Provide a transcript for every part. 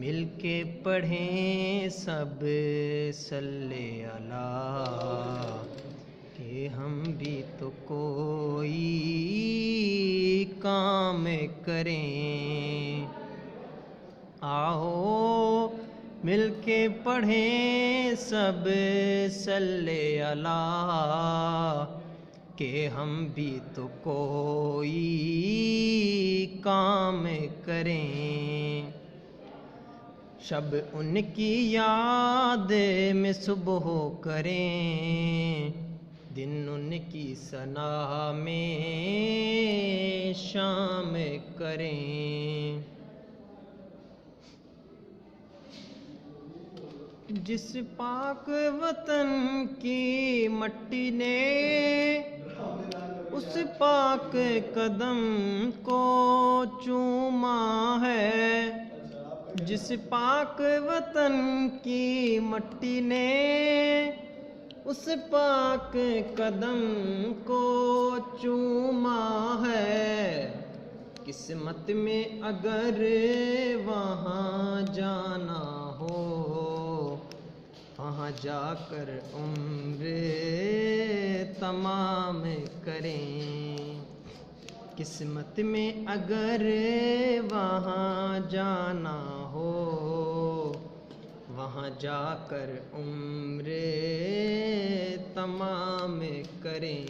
مل کے پڑھیں سب صلی اللہ کہ ہم بھی تو کوئی کام کریں۔ آؤ مل کے پڑھیں سب صلی اللہ کہ ہم بھی تو کوئی کام کریں۔ شب ان کی یاد میں صبح کریں، دن ان کی ثنا میں شام کریں۔ جس پاک وطن کی مٹی نے اس پاک قدم کو چوما ہے، جس پاک وطن کی مٹی نے اس پاک قدم کو چوما ہے، قسمت میں اگر وہاں جانا ہو وہاں جا کر عمر تمام کریں۔ قسمت میں اگر وہاں جانا ہو وہاں جا کر عمر تمام کریں۔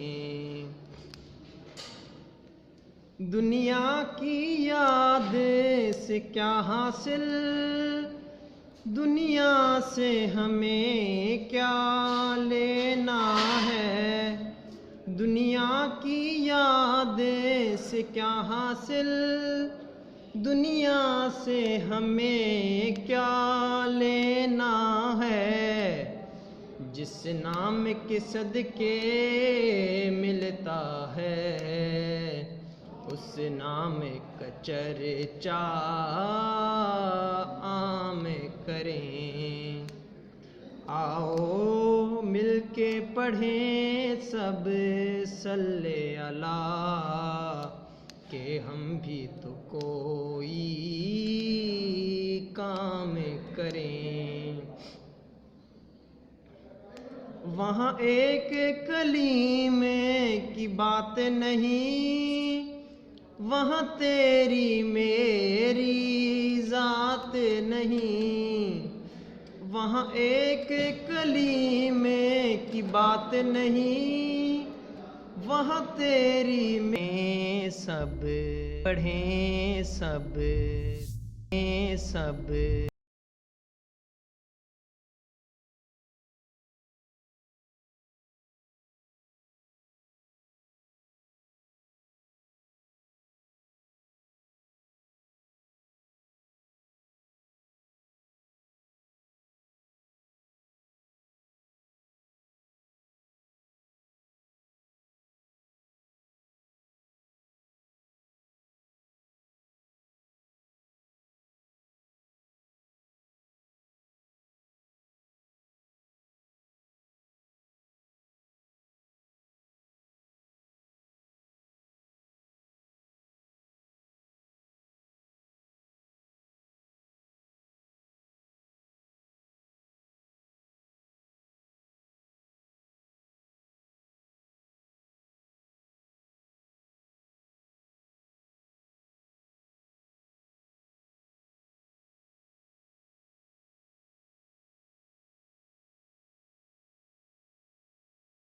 دنیا کی یاد سے کیا حاصل، دنیا سے ہمیں کیا لینا ہے، دنیا کی یاد سے کیا حاصل، دنیا سے ہمیں کیا لینا ہے، جس نام کے صدقے ملتا ہے اس نام کا چرچا عام کریں۔ آؤ مل کے پڑھیں سب صلی اللہ کہ ہم بھی تو کوئی کام کریں۔ وہاں ایک کلیم کی بات نہیں، وہاں تیری میری ذات نہیں، وہاں ایک کلیم کی بات نہیں، وہاں تیری میں سب پڑھیں سب